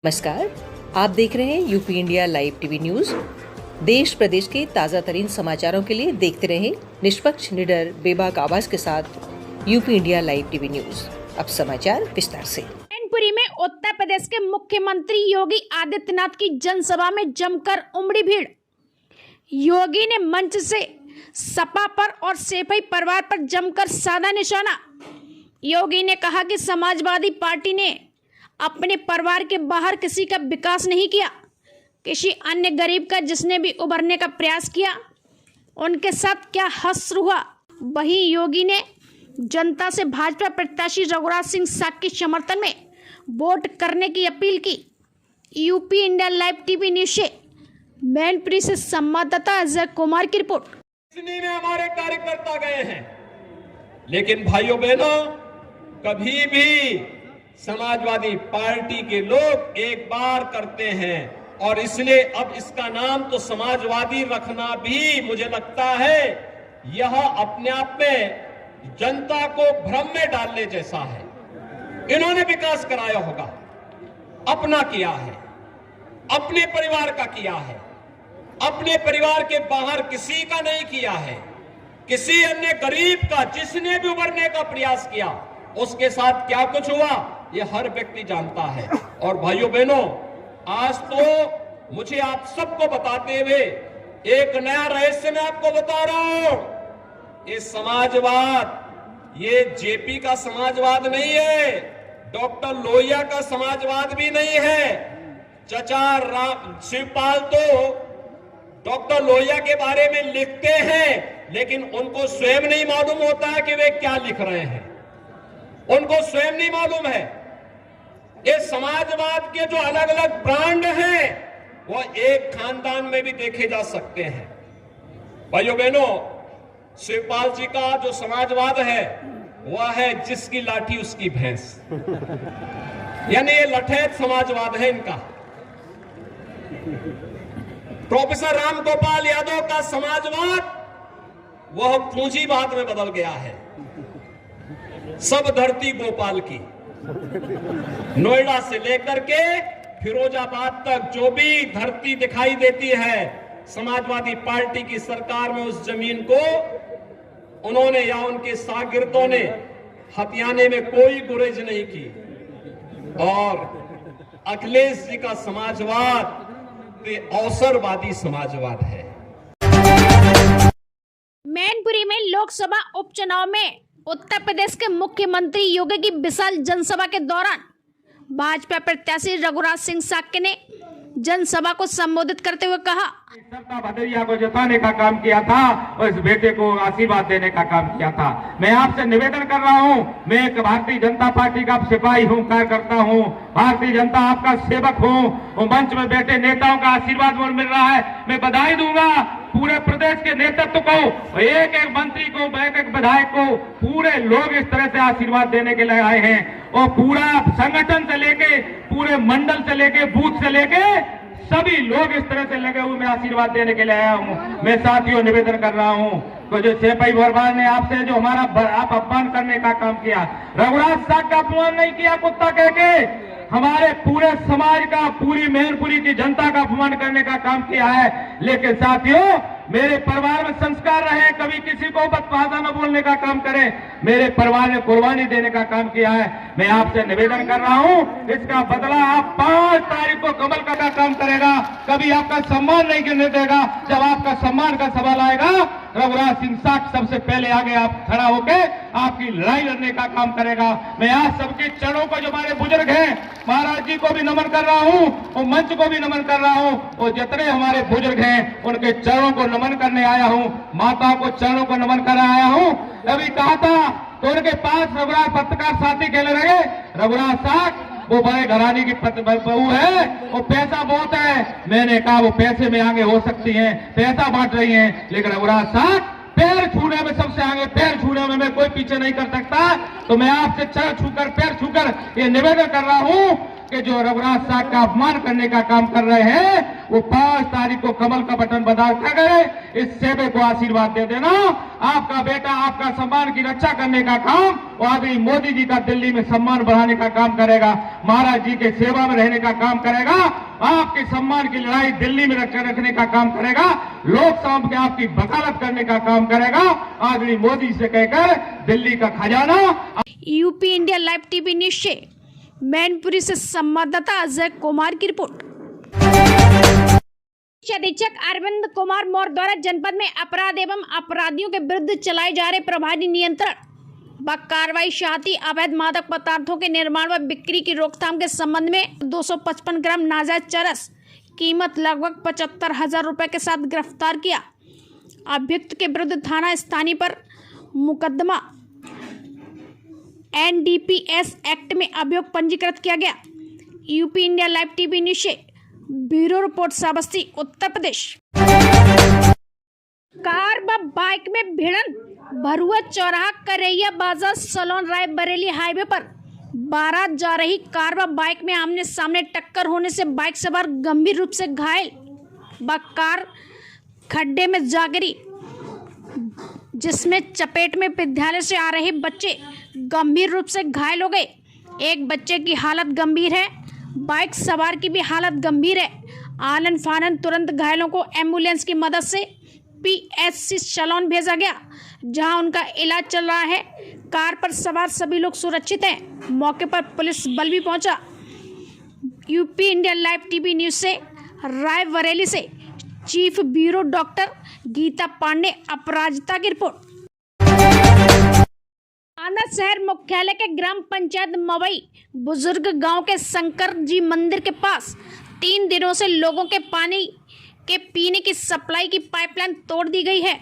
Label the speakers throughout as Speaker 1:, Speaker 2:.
Speaker 1: नमस्कार, आप देख रहे हैं UP India live TV news. देश प्रदेश के ताजा तरीन समाचारों के लिए देखते रहें निष्पक्ष, निडर, बेबाक आवाज के साथ UP India live TV news. अब समाचार विस्तार से।
Speaker 2: मैनपुरी में उत्तर प्रदेश के मुख्यमंत्री योगी आदित्यनाथ की जनसभा में जमकर उमड़ी भीड़। योगी ने मंच से सपा पर और सेफई परिवार पर जमकर साधा निशाना। योगी ने कहा कि समाजवादी पार्टी ने अपने परिवार के बाहर किसी का विकास नहीं किया। किसी अन्य गरीब का जिसने भी उभरने का प्रयास किया उनके साथ क्या हश्र हुआ। वहीं योगी ने जनता से भाजपा प्रत्याशी रघुराज सिंह साग के समर्थन में वोट करने की अपील की। UP India live TV news से मैनपुरी से संवाददाता अजय कुमार की रिपोर्ट।
Speaker 3: में हमारे कार्यकर्ता गए हैं, लेकिन भाइयों बहनों, कभी भी समाजवादी पार्टी के लोग एक बार करते हैं और इसलिए अब इसका नाम तो समाजवादी रखना भी मुझे लगता है यह अपने आप में जनता को भ्रम में डालने जैसा है। इन्होंने विकास कराया होगा, अपना किया है, अपने परिवार का किया है, अपने परिवार के बाहर किसी का नहीं किया है। किसी अन्य गरीब का जिसने भी उभरने का प्रयास किया उसके साथ क्या कुछ हुआ ये हर व्यक्ति जानता है। और भाइयों बहनों, आज तो मुझे आप सबको बताते हुए एक नया रहस्य मैं आपको बता रहा हूं। ये समाजवाद ये जेपी का समाजवाद नहीं है, डॉक्टर लोहिया का समाजवाद भी नहीं है। चचा शिवपाल तो डॉक्टर लोहिया के बारे में लिखते हैं, लेकिन उनको स्वयं नहीं मालूम होता है कि वे क्या लिख रहे हैं। उनको स्वयं नहीं मालूम है। ये समाजवाद के जो अलग अलग ब्रांड हैं वो एक खानदान में भी देखे जा सकते हैं। भाइयों बहनों, शिवपाल जी का जो समाजवाद है वह है जिसकी लाठी उसकी भैंस, यानी ये लठैत समाजवाद है इनका। प्रोफेसर राम गोपाल यादव का समाजवाद वह पूंजीवाद में बदल गया है। सब धरती गोपाल की, नोएडा से लेकर के फिरोजाबाद तक जो भी धरती दिखाई देती है समाजवादी पार्टी की सरकार में, उस जमीन को उन्होंने या उनके शागिर्दों ने हथियाने में कोई गुरेज नहीं की। और अखिलेश जी का समाजवाद अवसरवादी समाजवाद है।
Speaker 2: मैनपुरी में लोकसभा उपचुनाव में उत्तर प्रदेश के मुख्यमंत्री योगी की विशाल जनसभा के दौरान भाजपा प्रत्याशी रघुराज सिंह साग ने जनसभा को संबोधित करते हुए कहा,
Speaker 4: सरता भदौरिया को जताने का काम किया था और इस बेटे को आशीर्वाद देने का काम किया था। मैं आपसे निवेदन कर रहा हूं, मैं एक भारतीय जनता पार्टी का सिपाही हूं, कार्यकर्ता हूं, भारतीय जनता आपका सेवक हूं। मंच में बैठे नेताओं का आशीर्वाद मिल रहा है, मैं बधाई दूंगा पूरे प्रदेश के नेतृत्व को, एक एक मंत्री को, एक एक विधायक को, पूरे लोग इस तरह से आशीर्वाद देने के लिए आए हैं। और पूरा संगठन से लेके, पूरे मंडल से लेके, बूथ से लेके सभी लोग इस तरह से लगे हुए मैं आशीर्वाद देने के लिए आया हूं। मैं साथियों निवेदन कर रहा हूं तो जो सेपई परिवार ने आपसे जो हमारा आप अपमान करने का काम किया, रघुराज साग का अपमान नहीं किया कुत्ता कह के, हमारे पूरे समाज का, पूरी मैनपुरी की जनता का अपमान करने का काम किया है। लेकिन साथियों, मेरे परिवार में संस्कार रहे, कभी किसी को बदभाषा न बोलने का काम करें। मेरे परिवार ने कुर्बानी देने का काम किया है। मैं आपसे निवेदन कर रहा हूं, इसका बदला आप 5 तारीख को कमल का काम करेगा। कभी आपका सम्मान नहीं गिरने देगा। जब आपका सम्मान का सवाल आएगा, रघुराज सिंह साग सबसे पहले आगे आप खड़ा होकर आपकी लड़ाई लड़ने का काम करेगा। मैं आज सबके चरणों को, जो हमारे बुजुर्ग हैं, महाराज जी को भी नमन कर रहा हूं और मंच को भी नमन कर रहा हूं, और जितने हमारे बुजुर्ग हैं उनके चरणों को नमन करने आया हूं, माताओं को चरणों को नमन करने आया हूं। अभी कहा था तो उनके पास रघुराज पत्रकार साथी खेले रहे, रघुराज साग वो बड़े घराने की बहू है, वो पैसा बहुत है। मैंने कहा वो पैसे में आगे हो सकती हैं, पैसा बांट रही हैं, लेकिन रघुराज साग पैर छूने में सबसे आगे, पैर छूने में मैं कोई पीछे नहीं कर सकता। तो मैं आपसे चरण छूकर, पैर छूकर ये निवेदन कर रहा हूं कि जो रघुराज साहब का अपमान करने का काम कर रहे हैं, वो 5 तारीख को कमल का बटन बदल कर इस सेवे को आशीर्वाद दे देना। आपका बेटा आपका सम्मान की रक्षा करने का काम, और अभी मोदी जी का दिल्ली में सम्मान बढ़ाने का काम करेगा, महाराज जी के सेवा में रहने का काम करेगा, आपके सम्मान की लड़ाई दिल्ली में रखने का काम करेगा, लोकसभा में आपकी वकालत करने का काम करेगा। आदरणीय मोदी से कहकर दिल्ली का खजाना।
Speaker 2: UP India live TV news से मैनपुरी से संवाददाता अजय कुमार की रिपोर्ट। अधीक्षक अरविंद कुमार मौर्य द्वारा जनपद में अपराध एवं अपराधियों के विरुद्ध चलाए जा रहे प्रभावी नियंत्रण व कार्रवाई, साथ ही अवैध मादक पदार्थों के निर्माण व बिक्री की रोकथाम के संबंध में 255 ग्राम नाजायज चरस कीमत लगभग 75,000 रुपए के साथ गिरफ्तार किया। अभियुक्त के विरुद्ध थाना स्थानीय पर मुकदमा NDPS एक्ट में अभियोग पंजीकृत किया गया। UP India live TV news से bureau report, Shravasti, Uttar Pradesh. Car व बाइक में भिड़न, भरुआ चौराहा करैया बाजार सलोन रायबरेली हाईवे पर बारात जा रही कार व बाइक में आमने सामने टक्कर होने से बाइक सवार गंभीर रूप से घायल व कार खड्डे में जा गिरी, जिसमें चपेट में विद्यालय से आ रहे बच्चे गंभीर रूप से घायल हो गए। एक बच्चे की हालत गंभीर है, बाइक सवार की भी हालत गंभीर है। आनन फानन तुरंत घायलों को एम्बुलेंस की मदद से PHC सलोन भेजा गया, जहां उनका इलाज चल रहा है। कार पर सवार सभी लोग सुरक्षित हैं। मौके पर पुलिस बल भी पहुंचा। UP India live TV news से रायबरेली से chief bureau doctor Geeta Pandey, Aparajita की रिपोर्ट। आना शहर मुख्यालय के ग्राम पंचायत मवई बुजुर्ग गांव के शंकर जी मंदिर के पास 3 दिनों से लोगों के पानी के पीने की सप्लाई की पाइपलाइन तोड़ दी गई है।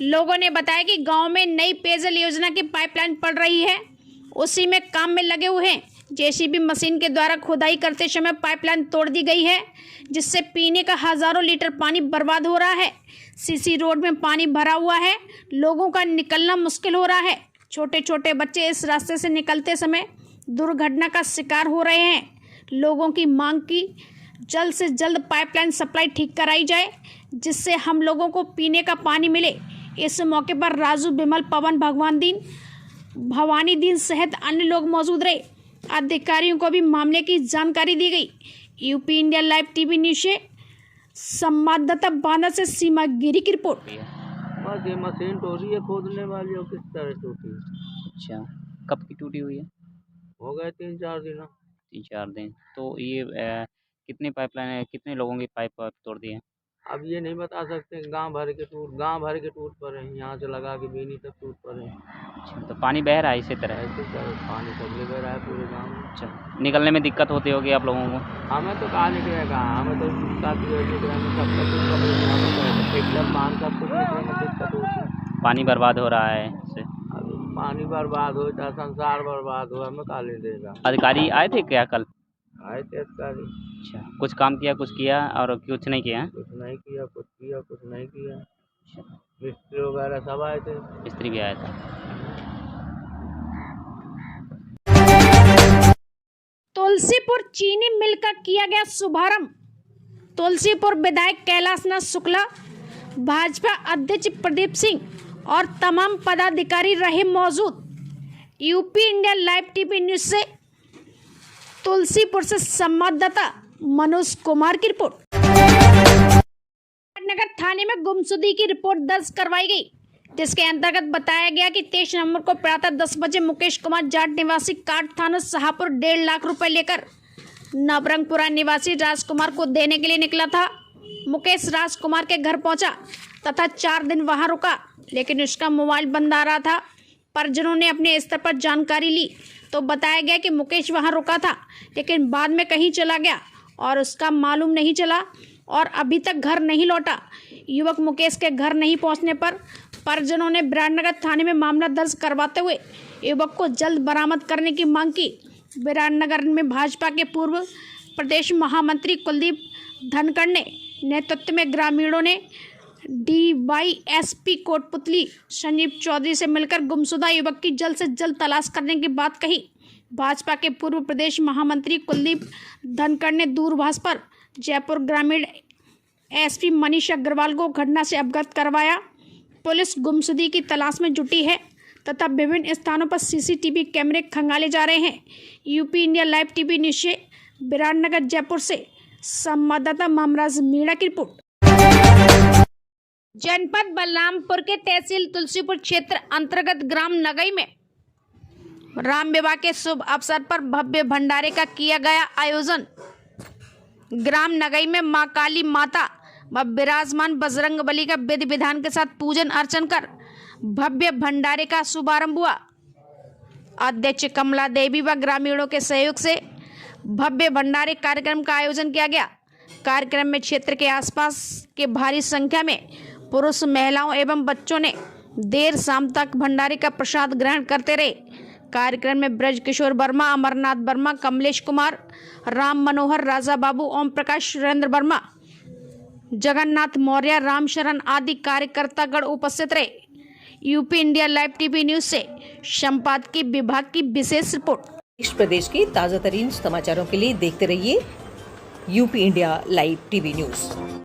Speaker 2: लोगों ने बताया कि गांव में नई पेयजल योजना की पाइपलाइन पड़ रही है, उसी में काम में लगे हुए हैं। JCB मशीन के द्वारा खुदाई करते समय पाइपलाइन तोड़ दी गई है, जिससे पीने का हजारों लीटर पानी बर्बाद हो रहा है। CC रोड में पानी भरा हुआ है, लोगों का निकलना मुश्किल हो रहा है। छोटे छोटे बच्चे इस रास्ते से निकलते समय दुर्घटना का शिकार हो रहे हैं। लोगों की मांग की जल्द से जल्द पाइपलाइन सप्लाई ठीक कराई जाए, जिससे हम लोगों को पीने का पानी मिले। इस मौके पर राजू, बिमल, पवन, भवानी दीन सहित अन्य लोग मौजूद रहे। अधिकारियों को भी मामले की जानकारी दी गई। UP India live TV news से संवाददाता बांदा से सीमा गिरी की रिपोर्ट।
Speaker 5: बस ये मशीन टूटी है खोदने वाली, और किस तरह टूटी है?
Speaker 6: अच्छा, कब की टूटी हुई है?
Speaker 5: हो गए 3-4 दिन।
Speaker 6: 3-4 दिन। तो ये कितने पाइपलाइन, कितने लोगों की पाइप तोड़ दी है?
Speaker 5: अब ये नहीं बता सकते, गांव भर के टूट पड़े हैं, यहाँ से लगा के बीनी तक टूट पड़े हैं।
Speaker 6: अच्छा, तो पानी बह रहा है इसी तरह?
Speaker 5: ऐसे पानी सब ले रहा है पूरे गाँव में।
Speaker 6: अच्छा, निकलने में दिक्कत होती होगी आप लोगों को?
Speaker 5: हमें तो कहाँ निकलेगा, हमें तो सब कुछ दिक्कत होती है।
Speaker 6: पानी बर्बाद हो रहा है इससे?
Speaker 5: अब पानी बर्बाद हो चाहे संसार बर्बाद हो, हमें कहाँ ले देगा।
Speaker 6: अधिकारी आए थे क्या कल?
Speaker 5: आए थे अधिकारी।
Speaker 6: अच्छा, कुछ काम किया, कुछ किया और कुछ नहीं किया?
Speaker 5: कुछ नहीं किया, कुछ किया, कुछ नहीं किया। मिस्त्री वगैरह सब आए थे।
Speaker 6: मिस्त्री भी आया था।
Speaker 2: तुलसीपुर चीनी मिल का किया गया शुभारंभ। तुलसीपुर विधायक कैलाशनाथ शुक्ला, भाजपा अध्यक्ष प्रदीप सिंह और तमाम पदाधिकारी रहे मौजूद। UP India live TV news से तुलसीपुर से संवाददाता मनोज कुमार की रिपोर्ट। नगर थाने में गुमशुदगी की रिपोर्ट दर्ज करवाई गई, जिसके अंतर्गत बताया गया कि 23 नवंबर को प्रातः 10 बजे मुकेश कुमार जाट निवासी काट थाना शाहपुर 1.5 लाख रुपए लेकर नवरंगपुरा निवासी राजकुमार को देने के लिए निकला था। मुकेश राजकुमार के घर पहुंचा तथा 4 दिन वहां रुका, लेकिन उसका मोबाइल बंद आ रहा था। परिजनों ने अपने स्तर पर जानकारी ली तो बताया गया कि मुकेश वहां रुका था, लेकिन बाद में कहीं चला गया और उसका मालूम नहीं चला और अभी तक घर नहीं लौटा। युवक मुकेश के घर नहीं पहुंचने पर परिजनों ने विराटनगर थाने में मामला दर्ज करवाते हुए युवक को जल्द बरामद करने की मांग की। विराटनगर में भाजपा के पूर्व प्रदेश महामंत्री कुलदीप धनखड़ ने नेतृत्व में ग्रामीणों ने डीवाईएसपी कोटपुतली संजीव चौधरी से मिलकर गुमशुदा युवक की जल्द से जल्द तलाश करने की बात कही। भाजपा के पूर्व प्रदेश महामंत्री कुलदीप धनखड़ ने दूरभाष पर जयपुर ग्रामीण एसपी मनीष अग्रवाल को घटना से अवगत करवाया। पुलिस गुमशुदी की तलाश में जुटी है तथा विभिन्न स्थानों पर सीसीटीवी कैमरे खंगाले जा रहे हैं। UP India live TV news से विराटनगर जयपुर से संवाददाता मामराज मीणा की रिपोर्ट। जनपद बलरामपुर के तहसील तुलसीपुर क्षेत्र अंतर्गत ग्राम नगई में राम विवाह के शुभ अवसर पर भव्य भंडारे का किया गया आयोजन। ग्राम नगई में मां काली माता व विराजमान बजरंग बली का विधि विधान के साथ पूजन अर्चन कर भव्य भंडारे का शुभारंभ हुआ। अध्यक्ष कमला देवी व ग्रामीणों के सहयोग से भव्य भंडारे कार्यक्रम का आयोजन किया गया। कार्यक्रम में क्षेत्र के आसपास के भारी संख्या में पुरुष, महिलाओं एवं बच्चों ने देर शाम तक भंडारे का प्रसाद ग्रहण करते रहे। कार्यक्रम में ब्रज किशोर वर्मा, अमरनाथ वर्मा, कमलेश कुमार, राम मनोहर, राजा बाबू, ओम प्रकाश, सुरेंद्र वर्मा, जगन्नाथ मौर्य, रामशरण आदि कार्यकर्तागण उपस्थित रहे। UP India live TV news से संपादकीय विभाग की विशेष रिपोर्ट।
Speaker 1: देश प्रदेश के ताजा तरीन समाचारों के लिए देखते रहिए UP India live TV news.